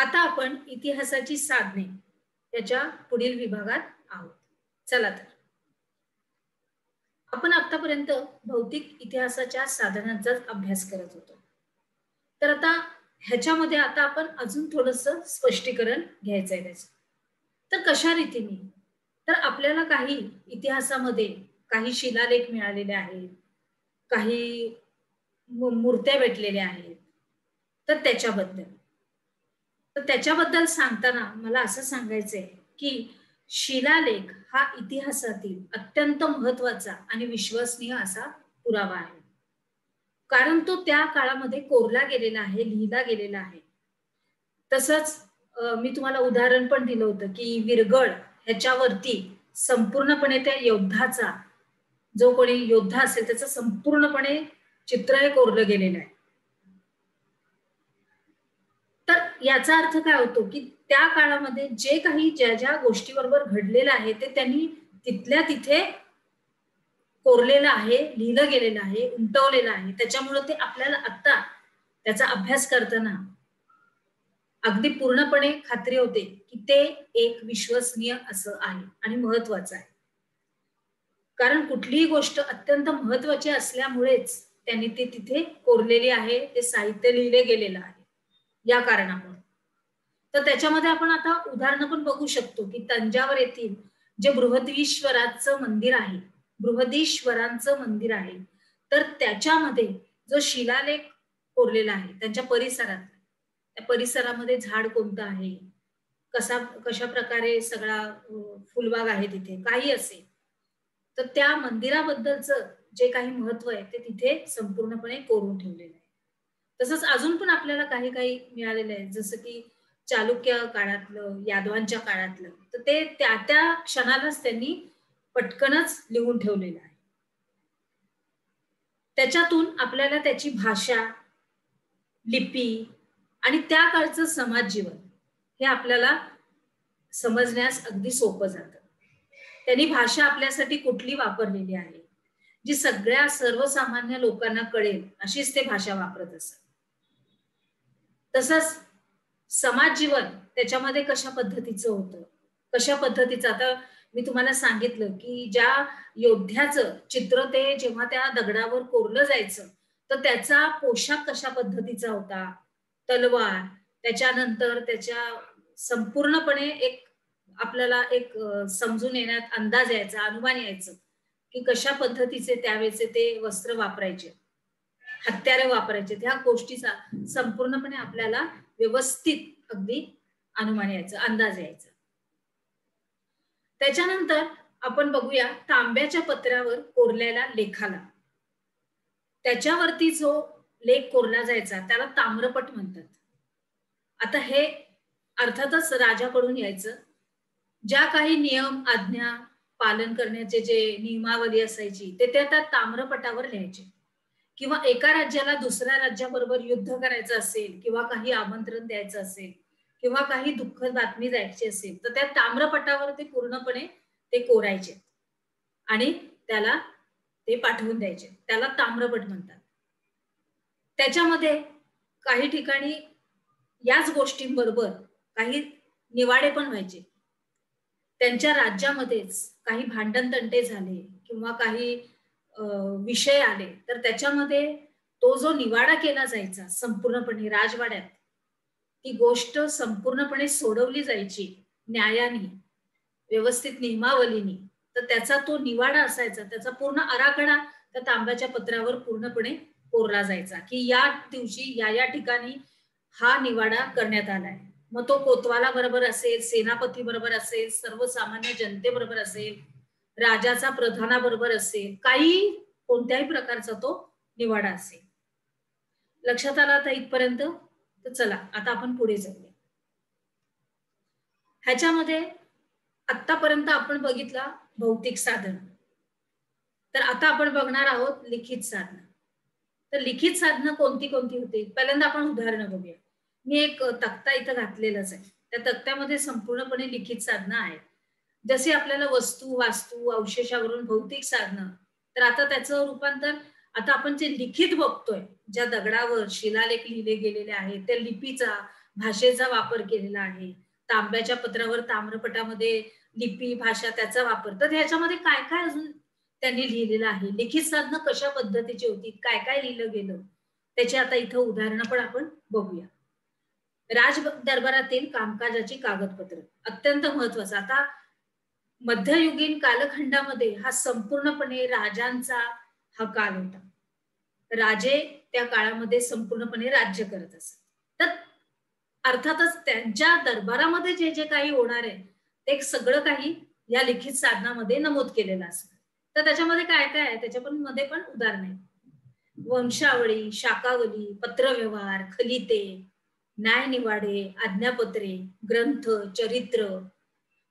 आता आपण इतिहासाची साधने याच्या पुढील विभागात आहोत. चला तर आपण आतापर्यंत भौतिक इतिहासाच्या साधनांचाच अभ्यास करत होतो. तर ह्याच्यामध्ये आपण अजून थोडंसं स्पष्टीकरण घ्यायचं आहे त्याचं. तर कशा रीतीने? तर आपल्याला काही इतिहासामध्ये काही शिलालेख मिळालेले आहेत, काही मूर्त्या भेटलेल्या आहेत. तर त्याच्याबद्दल सांगताना मला असं सांगायचंय, की शिलालेख हा इतिहासातील अत्यंत महत्वाचा आणि विश्वसनीय असा पुरावा आहे. कारण तो त्या काळामध्ये कोरला गेलेला आहे, लिहिला गेलेला आहे. तसंच मी तुम्हाला उदाहरण पण दिलं होतं, की विरगळ ह्याच्यावरती संपूर्णपणे त्या योद्धाचा, जो कोणी योद्धा असेल त्याचं संपूर्णपणे चित्र हे कोरलं गेलेलं आहे. तर याचा अर्थ काय होतो, की त्या काळामध्ये जे काही ज्या गोष्टीबरोबर घडलेलं आहे ते त्यांनी तिथल्या तिथे कोरलेलं आहे, लिहिलं गेलेलं आहे, उमटवलेलं आहे. त्याच्यामुळे ते आपल्याला आता त्याचा अभ्यास करताना अगदी पूर्णपणे खात्री होते, की ते एक विश्वसनीय असं आहे आणि महत्वाचं आहे. कारण कुठलीही गोष्ट अत्यंत महत्वाची असल्यामुळेच त्यांनी ते तिथे कोरलेली आहे, ते साहित्य लिहिले गेलेलं आहे, या कारणामुळे. तर त्याच्यामध्ये आपण आता उदाहरणं पण बघू शकतो, की तंजावर येथील जे बृहदीश्वराचं मंदिर आहे, बृहदीश्वरांचं मंदिर आहे, तर त्याच्यामध्ये जो शिलालेख कोरलेला आहे त्यांच्या परिसरात, त्या परिसरामध्ये झाड कोणतं आहे, कशा प्रकारे सगळा फुलबाग आहे तिथे, काही असेल, तर त्या मंदिराबद्दलचं जे काही महत्व आहे ते तिथे संपूर्णपणे कोरून ठेवलेलं आहे. तसंच अजून पण आपल्याला काही काही मिळालेलं आहे, जसं की चालुक्य काळातलं, यादवांच्या काळातलं, तर ते त्या त्या क्षणालाच त्यांनी पटकनच लिहून ठेवलेलं आहे. त्याच्यातून आपल्याला त्याची भाषा, लिपी आणि त्या काळचं समाज जीवन हे आपल्याला समजण्यास अगदी सोपं जातं. त्यांनी भाषा आपल्यासाठी कुठली वापरलेली आहे, जी सगळ्या सर्वसामान्य लोकांना कळेल अशीच ते भाषा वापरत असत. तसंच समाज जीवन त्याच्यामध्ये कशा पद्धतीचं होतं, कशा पद्धतीचं, आता मी तुम्हाला सांगितलं, की ज्या योद्ध्याचं चित्र ते जेव्हा त्या दगडावर कोरलं जायचं, तर त्याचा पोशाख कशा पद्धतीचा होता, तलवार, त्याच्यानंतर त्याच्या संपूर्णपणे एक आपल्याला एक समजून येण्यात अंदाज यायचा, अनुमान यायचं, की कशा पद्धतीचे त्यावेळेचे ते वस्त्र वापरायचे, हत्यारे वापरायचे, त्या गोष्टीचा संपूर्णपणे आपल्याला व्यवस्थित अगदी अनुमान यायचं, अंदाज यायचा. त्याच्यानंतर आपण बघूया तांब्याच्या पत्र्यावर कोरलेल्या लेखाला. त्याच्यावरती जो लेख कोरला जायचा त्याला ताम्रपट म्हणतात. आता हे अर्थातच राजाकडून यायचं. ज्या काही नियम, आज्ञा पालन करण्याचे जे नियमावली असायची ते त्या ताम्रपटावर लिहायचे. किंवा एका राज्याला दुसऱ्या राज्याबरोबर युद्ध करायचं असेल, किंवा काही आमंत्रण द्यायचं असेल, किंवा काही दुःखद बातमी द्यायची असेल, तर त्या ताम्रपटावर ते पूर्णपणे ते कोरायचे आणि त्याला ते पाठवून द्यायचे. त्याला ताम्रपट म्हणतात. त्याच्यामध्ये काही ठिकाणी याच गोष्टींबरोबर काही निवाडे पण व्हायचे. त्यांच्या राज्यामध्येच काही भांडण-तंटे झाले किंवा काही विषय आले, तर त्याच्यामध्ये तो जो निवाडा केला जायचा संपूर्णपणे राजवाड्यात, ती गोष्ट संपूर्णपणे सोडवली जायची न्यायाने, व्यवस्थित नियमावलीने. तर त्याचा तो निवाडा असायचा, त्याचा पूर्ण आराखडा त्या तांब्याच्या पत्रावर पूर्णपणे कोरला जायचा, की या दिवशी या ठिकाणी हा निवाडा करण्यात आलाय. मग तो कोतवाला बरोबर असेल, सेनापती बरोबर असेल, सर्वसामान्य जनतेबरोबर असेल, राजाचा प्रधानाबरोबर असेल, काही कोणत्याही प्रकारचा तो निवाडा असेल. लक्षात आला आता इथपर्यंत? तर चला आता आपण पुढे जाऊया. ह्याच्यामध्ये आतापर्यंत आपण बघितला भौतिक साधन, तर आता आपण बघणार आहोत लिखित साधन. तर लिखित साधनं कोणती कोणती होती? पहिल्यांदा आपण उदाहरणं बघूया. मी एक तक्ता इथं घातलेलाच आहे. त्या तक्त्यामध्ये संपूर्णपणे लिखित साधनं आहेत. जसे आपल्याला वस्तू, वास्तू, अवशेषावरून भौतिक साधनं, तर आता त्याचं रूपांतर आता आपण जे लिखित बघतोय, ज्या दगडावर शिलालेख लिहिले गेलेले आहेत, त्या लिपीचा भाषेचा वापर केलेला आहे. तांब्याच्या पत्रावर ताम्रपटामध्ये लिपी भाषा त्याचा वापर. तर ह्याच्यामध्ये काय काय अजून त्यांनी लिहिलेलं आहे, लिखित साधनं कशा पद्धतीची होती, काय काय लिहिलं गेलं, त्याची आता इथं उदाहरणं पण आपण बघूया. राज दरबारातील कामकाजाची कागदपत्र अत्यंत महत्वाचं. आता मध्ययुगीन कालखंडामध्ये हा संपूर्णपणे राजांचा हा काल होता. राजे त्या काळामध्ये संपूर्णपणे राज्य करत असत. तर अर्थातच त्यांच्या दरबारामध्ये जे जे काही होणार आहे ते सगळं काही या लिखित साधनामध्ये नमूद केलेलं असतं. तर त्याच्यामध्ये काय काय आहे त्याच्या मध्ये पण उदाहरण आहे. वंशावळी, शाकावली, पत्रव्यवहार, खलिते, न्यायनिवाडे, आज्ञापत्रे, ग्रंथ, चरित्र,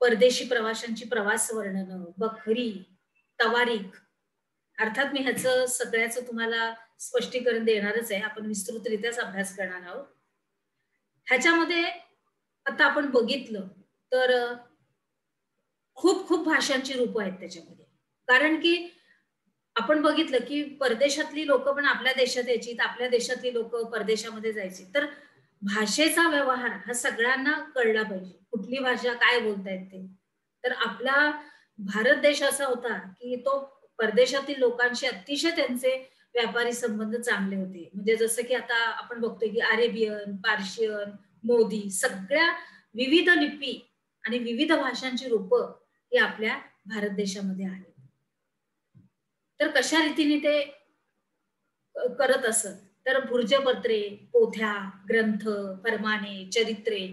परदेशी प्रवाशांची प्रवास वर्णन, बखरी, तवारीख. अर्थात मी ह्याचं सगळ्याचं तुम्हाला स्पष्टीकरण देणारच आहे. आपण विस्तृतरित्याच अभ्यास करणार आहोत. ह्याच्यामध्ये आता आपण बघितलं तर खूप खूप भाषांची रूपं आहेत त्याच्यामध्ये. कारण की आपण बघितलं की परदेशातली लोक पण आपल्या देशात यायची, आपल्या देशातली लोक परदेशामध्ये जायची. तर भाषेचा व्यवहार हा सगळ्यांना कळला पाहिजे. कुठली भाषा काय बोलतायत ते. तर आपला भारत देश असा होता की तो परदेशातील लोकांशी अतिशय त्यांचे व्यापारी संबंध चांगले होते. म्हणजे जसं की आता आपण बघतोय की अरेबियन, पार्शियन, मोदी सगळ्या विविध लिपी आणि विविध भाषांची रूपं ही आपल्या भारत देशामध्ये आहेत. तर कशा रीतीने ते करत असत तर भुर्जपत्रे, पोथ्या, ग्रंथ, फरमाने, चरित्रे,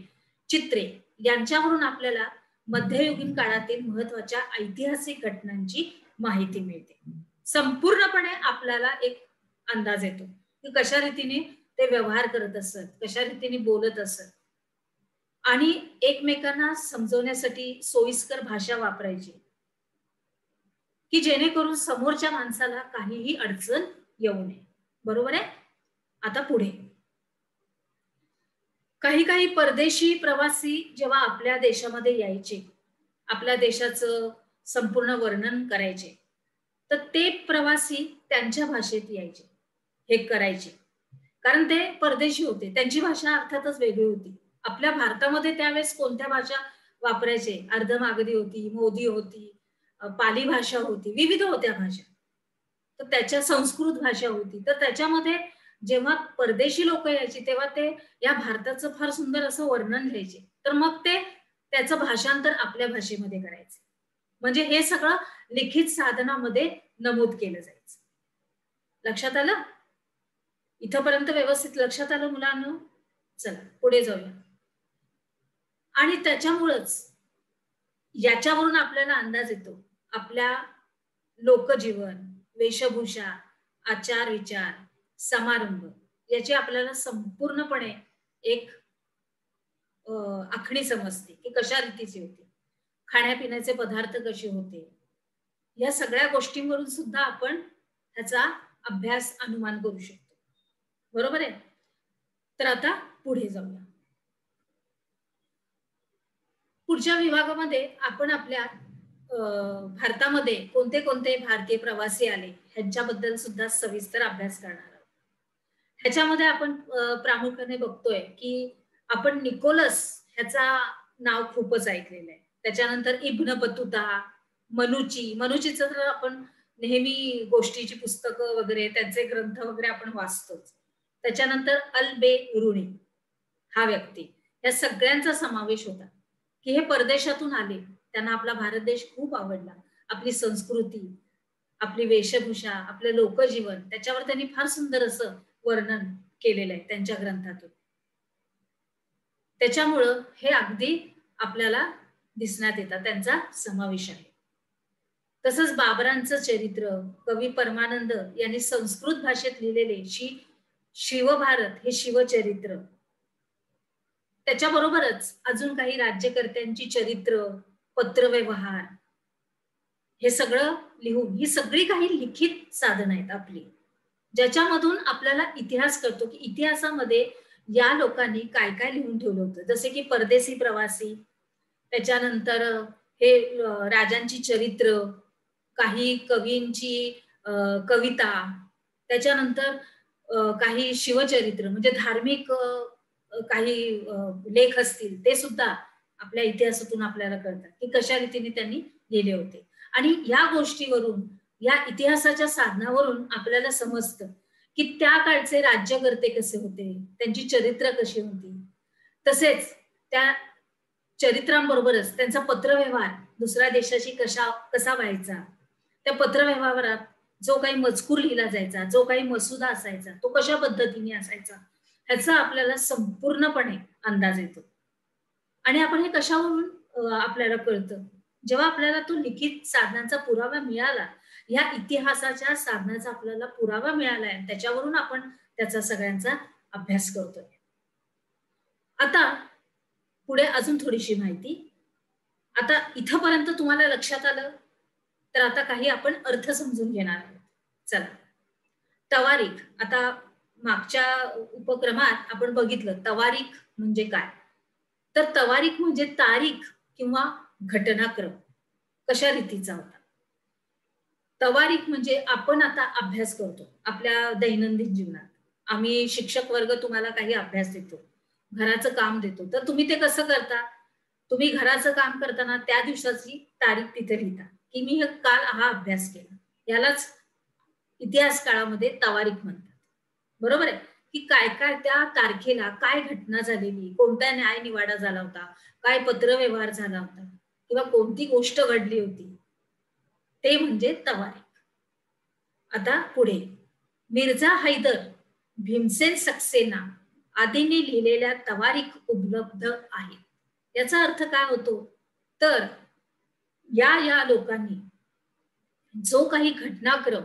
चित्रे यांच्यावरून आपल्याला मध्ययुगीन काळातील महत्वाच्या ऐतिहासिक घटनांची माहिती मिळते. संपूर्णपणे आपल्याला एक अंदाज येतो की कशा रीतीने ते व्यवहार करत असत, कशा रीतीने बोलत असत आणि एकमेकांना समजवण्यासाठी सोयीस्कर भाषा वापरायची की जेणेकरून समोरच्या माणसाला काहीही अडचण येऊ नये. बरोबर आहे. आता पुढे काही काही परदेशी प्रवासी जेव्हा आपल्या देशामध्ये यायचे, आपल्या देशाचं संपूर्ण वर्णन करायचे, तर ते प्रवासी त्यांच्या भाषेत यायचे, हे करायचे. कारण ते परदेशी होते, त्यांची भाषा अर्थातच वेगळी होती. आपल्या भारतामध्ये त्यावेळेस कोणत्या भाषा वापरायचे, अर्धमागधी होती, मोदी होती, पाली भाषा होती, विविध होत्या भाषा. तर त्याच्या संस्कृत भाषा होती. तर त्याच्यामध्ये जेव्हा परदेशी लोक यायची तेव्हा ते या भारताचं फार सुंदर असं वर्णन लिहायचे. तर मग ते त्याचं भाषांतर आपल्या भाषेमध्ये करायचे. म्हणजे हे सगळं लिखित साधनामध्ये नमूद केलं जायचं. लक्षात आलं? इथपर्यंत व्यवस्थित लक्षात आलं मुलांनो? चला पुढे जाऊया. आणि त्याच्यामुळेच याच्यावरून आपल्याला अंदाज येतो आपल्या लोकजीवन, वेशभूषा, आचार विचार, समारंभ याची आपल्याला संपूर्णपणे एक आखणी समजते की कशा रीतीची होती, खाण्यापिण्याचे पदार्थ कसे होते, या सगळ्या गोष्टींवरून सुद्धा आपण त्याचा अभ्यास अनुमान करू शकतो. बरोबर आहे. तर आता पुढे जाऊया. पुढच्या विभागामध्ये आपण आपल्या भारतामध्ये कोणते कोणते भारतीय प्रवासी आले ह्यांच्याबद्दल सुद्धा सविस्तर अभ्यास करणार आहोत. ह्याच्यामध्ये आपण प्रामुख्याने बघतोय की आपण निकोलस ह्याचा नाव खूपच ऐकलेलं आहे. त्याच्यानंतर इब्न बतुता, मनुचीचं तर आपण नेहमी गोष्टीची पुस्तकं वगैरे त्यांचे ग्रंथ वगैरे आपण वाचतोच. त्याच्यानंतर अल बेरुनी हा व्यक्ती, या सगळ्यांचा समावेश होता की हे परदेशातून आले, त्यांना आपला भारत देश खूप आवडला, आपली संस्कृती, आपली वेशभूषा, आपलं लोकजीवन त्याच्यावर त्यांनी फार सुंदर असं वर्णन केलेलं आहे त्यांच्या ग्रंथातून. त्याच्यामुळं हे अगदी आपल्याला दिसण्यात येतात, त्यांचा समावेश आहे. तसंच बाबरांचं चरित्र कवी परमानंद यांनी संस्कृत भाषेत लिहिलेले शिवभारत हे शिवचरित्र, त्याच्याबरोबरच अजून काही राज्यकर्त्यांची चरित्र, पत्रव्यवहार हे सगळं लिहून ही सगळी काही लिखित साधन आहेत आपली, ज्याच्यामधून आपल्याला इतिहास कळतो की इतिहासामध्ये या लोकांनी काय काय लिहून ठेवलं होतं. जसे की परदेशी प्रवासी, त्याच्यानंतर हे राजांची चरित्र, काही कवींची कविता, त्याच्यानंतर काही शिवचरित्र म्हणजे धार्मिक काही लेख असतील ते सुद्धा आपल्या इतिहासातून आपल्याला कळतात की कशा रीतीने त्यांनी लिहिले होते. आणि या गोष्टीवरून, या इतिहासाच्या साधनावरून आपल्याला समजतं की त्या काळचे राज्यकर्ते कसे होते, त्यांची चरित्र कशी होती. तसेच त्या चरित्रांबरोबरच त्यांचा पत्रव्यवहार दुसऱ्या देशाशी कसा व्हायचा, त्या पत्रव्यवहारात जो काही मजकूर लिहिला जायचा, जो काही मसुदा असायचा, तो कशा पद्धतीने असायचा, ह्याचा आपल्याला संपूर्णपणे अंदाज येतो. आणि आपण हे कशावरून आपल्याला कळतं, जेव्हा आपल्याला तो लिखित साधनांचा पुरावा मिळाला, या इतिहासाच्या साधनाचा आपल्याला पुरावा मिळालाय, त्याच्यावरून आपण त्याचा सगळ्यांचा अभ्यास करतोय. आता पुढे अजून थोडीशी माहिती. आता इथपर्यंत तुम्हाला लक्षात आलं, तर आता काही आपण अर्थ समजून घेणार आहोत. चला, तवारीख. आता मागच्या उपक्रमात आपण बघितलं तवारीख म्हणजे काय. तर तवारीख म्हणजे तारीख किंवा घटनाक्रम कशा रीतीचा होता. तवारीख म्हणजे आपण आता अभ्यास करतो आपल्या दैनंदिन जीवनात. आम्ही शिक्षक वर्ग तुम्हाला काही अभ्यास देतो, घराचं काम देतो, तर तुम्ही ते कसं करता. तुम्ही घराचं काम करताना त्या दिवसाची तारीख तिथे लिहिता की मी काल हा अभ्यास केला. यालाच इतिहास काळामध्ये तवारीख म्हणतात. बरोबर आहे की काय काय त्या तारखेला काय घटना झालेली, कोणता न्याय निवाडा झाला होता, काय पत्रव्यवहार झाला होता किंवा कोणती गोष्ट घडली होती, ते म्हणजे तवारीख. आता पुढे मिर्झा हैदर, भीमसेन सक्सेना आदींनी लिहिलेल्या तवारीख उपलब्ध आहेत. याचा अर्थ काय होतो, तर या लोकांनी जो काही घटनाक्रम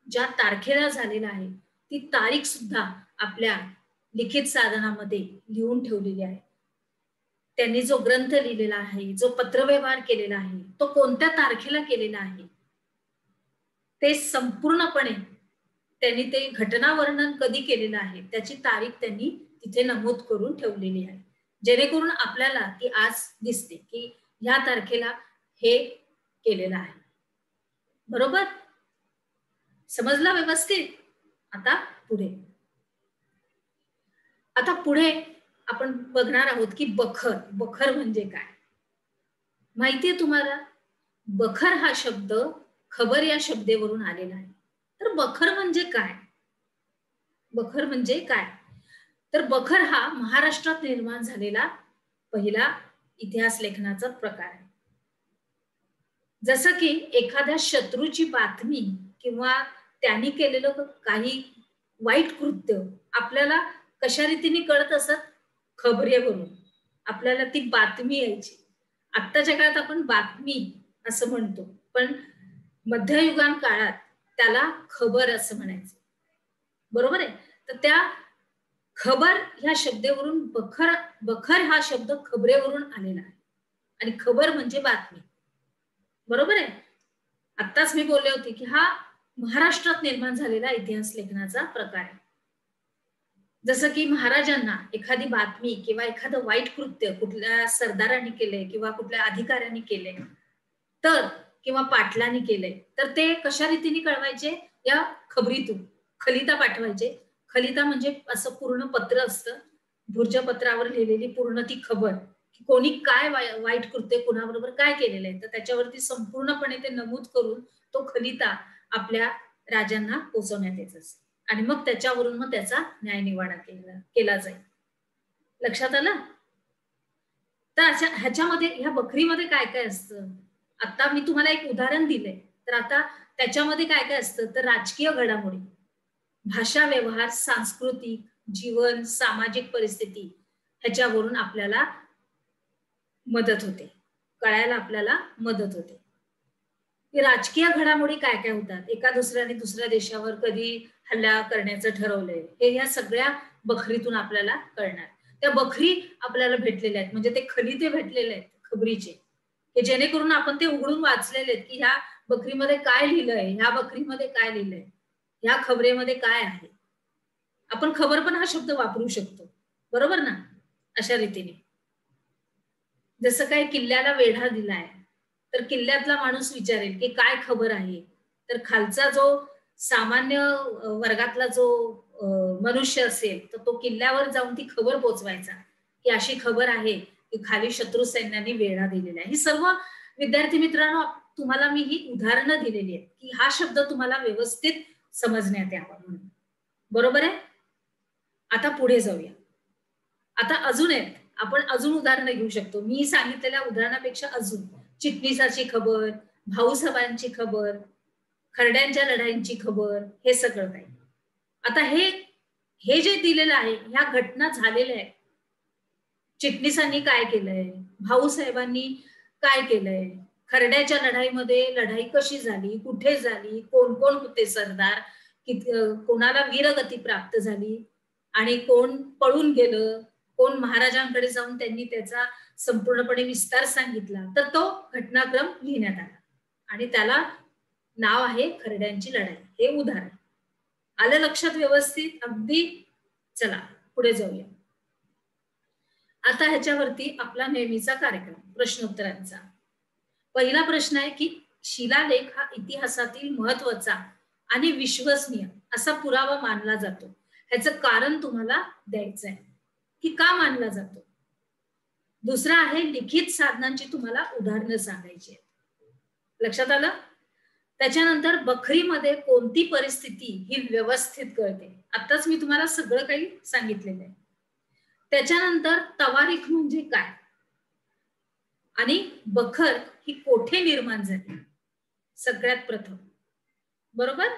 ज्या तारखेला झालेला आहे, ती तारीख सुद्धा आपल्या लिखित साधनामध्ये लिहून ठेवलेली आहे. त्यांनी जो ग्रंथ लिहिलेला आहे, जो पत्रव्यवहार केलेला आहे, तो कोणत्या तारखेला केलेला आहे, ते संपूर्णपणे त्यांनी ते घटना वर्णन कधी केलेलं आहे त्याची तारीख त्यांनी तिथे नमूद करून ठेवलेली आहे, जेणेकरून आपल्याला ती आज दिसते की ह्या तारखेला हे केलेलं आहे. बरोबर, समजला व्यवस्थित. आता पुढे आपण बघणार आहोत की बखर म्हणजे काय. माहितीये तुम्हाला, बखर हा शब्द खबर या शब्देवरून आलेला आहे. तर बखर म्हणजे काय. बखर म्हणजे काय, तर बखर हा महाराष्ट्रात निर्माण झालेला पहिला इतिहास लेखनाचा प्रकार आहे. जसं की एखाद्या शत्रूची बातमी किंवा त्यांनी केलेलं काही वाईट कृत्य आपल्याला कशा रीतीने कळत असत, खबरेवरून आपल्याला ती बातमी यायची. आत्ताच्या काळात आपण बातमी असं म्हणतो, पण मध्ययुगान काळात त्याला खबर असं म्हणायचं. बरोबर आहे. तर त्या खबर ह्या शब्देवरून बखर हा शब्द खबरेवरून आलेला आहे आणि खबर म्हणजे बातमी. बरोबर आहे. आत्ताच मी बोलले होते की हा महाराष्ट्रात निर्माण झालेला इतिहास लेखनाचा प्रकार आहे. जसं की महाराजांना एखादी बातमी किंवा एखादं वाईट कृत्य कुठल्या सरदारांनी केले किंवा कुठल्या अधिकाऱ्यांनी केले तर, किंवा पाटलांनी केले तर ते कशा रीतीने कळवायचे, या खबरीतून खलिता पाठवायचे. खलिता म्हणजे असं पूर्ण पत्र असतं, भुर्जपत्रावर लिहिलेली पूर्ण ती खबर की कोणी काय वाईट कृत्य कुणाबरोबर काय केलेलं आहे, तर त्याच्यावरती संपूर्णपणे ते नमूद करून तो खलिता आपल्या राजांना पोहोचवण्यात येत असे आणि मग त्याच्यावरून मग त्याचा न्यायनिवाडा केला जाईल. लक्षात आलं. तर ह्याच्यामध्ये ह्या बखरीमध्ये काय काय असतं, आता मी तुम्हाला एक उदाहरण दिलंय, तर आता त्याच्यामध्ये काय काय असतं, तर राजकीय घडामोडी, भाषा व्यवहार, सांस्कृतिक जीवन, सामाजिक परिस्थिती ह्याच्यावरून आपल्याला मदत होते, कळायला आपल्याला मदत होते. राजकीय घडामोडी काय काय होतात, एका दुसऱ्याने दुसऱ्या देशावर कधी हल्ला करण्याचं ठरवलंय, हे ह्या सगळ्या बखरीतून आपल्याला कळणार. त्या बखरी आपल्याला भेटलेल्या आहेत, म्हणजे ते खलिते भेटलेले आहेत खबरीचे, की जेणेकरून आपण ते उघडून वाचलेले आहेत की ह्या बखरीमध्ये काय लिहिलंय, ह्या बखरीमध्ये काय लिहिलंय, ह्या खबरेमध्ये काय आहे. आपण खबर पण हा शब्द वापरू शकतो, बरोबर ना. अशा रीतीने जसं काय किल्ल्याला वेढा दिलाय, तर किल्ल्यातला माणूस विचारेल की काय खबर आहे, तर खालचा जो सामान्य वर्गातला जो मनुष्य असेल तर तो किल्ल्यावर जाऊन ती खबर पोचवायचा की अशी खबर आहे की खाली शत्रू सैन्याने वेढा दिलेला आहे. ही सर्व विद्यार्थी मित्रांनो तुम्हाला मी ही उदाहरणं दिलेली आहेत की हा शब्द तुम्हाला व्यवस्थित समजण्यात यावा म्हणून. बरोबर आहे. आता पुढे जाऊया. आता अजून आहेत, आपण अजून उदाहरणं घेऊ शकतो. मी सांगितलेल्या उदाहरणापेक्षा अजून चिटणीसाची खबर, भाऊसाहेबांची खबर, खरड्यांच्या लढाईंची खबर, हे सगळं काही. आता हे हे जे दिलेलं आहे ह्या घटना झालेल्या आहेत. चिटणीसांनी काय केलंय, भाऊसाहेबांनी काय केलंय, खरड्याच्या लढाईमध्ये लढाई कशी झाली, कुठे झाली, कोण कोण होते सरदार, कोणाला वीरगती प्राप्त झाली आणि कोण पळून गेलं, कोण महाराजांकडे जाऊन त्यांनी त्याचा संपूर्णपणे विस्तार सांगितला. तर तो घटनाक्रम लिहिण्यात आला आणि त्याला नाव आहे खरड्यांची लढाई. हे उदाहरण आलं लक्षात व्यवस्थित अगदी. चला पुढे जाऊया. आता ह्याच्यावरती आपला नेहमीचा कार्यक्रम प्रश्नोत्तरांचा. पहिला प्रश्न आहे की शिलालेख हा इतिहासातील महत्वाचा आणि विश्वसनीय असा पुरावा मानला जातो. ह्याचं कारण तुम्हाला द्यायचं आहे की का मानला जातो. दुसरा आहे लिखित साधनांची तुम्हाला उदाहरणं सांगायची आहेत. लक्षात आलं. त्याच्यानंतर बखरीमध्ये कोणती परिस्थिती ही व्यवस्थित कळते. आताच मी तुम्हाला सगळं काही सांगितलेलं आहे. त्याच्यानंतर तवारीख म्हणजे काय आणि बखर ही कोठे निर्माण झाली सगळ्यात प्रथम. बरोबर.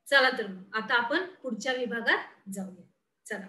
चला तर आता आपण पुढच्या विभागात जाऊया. चला.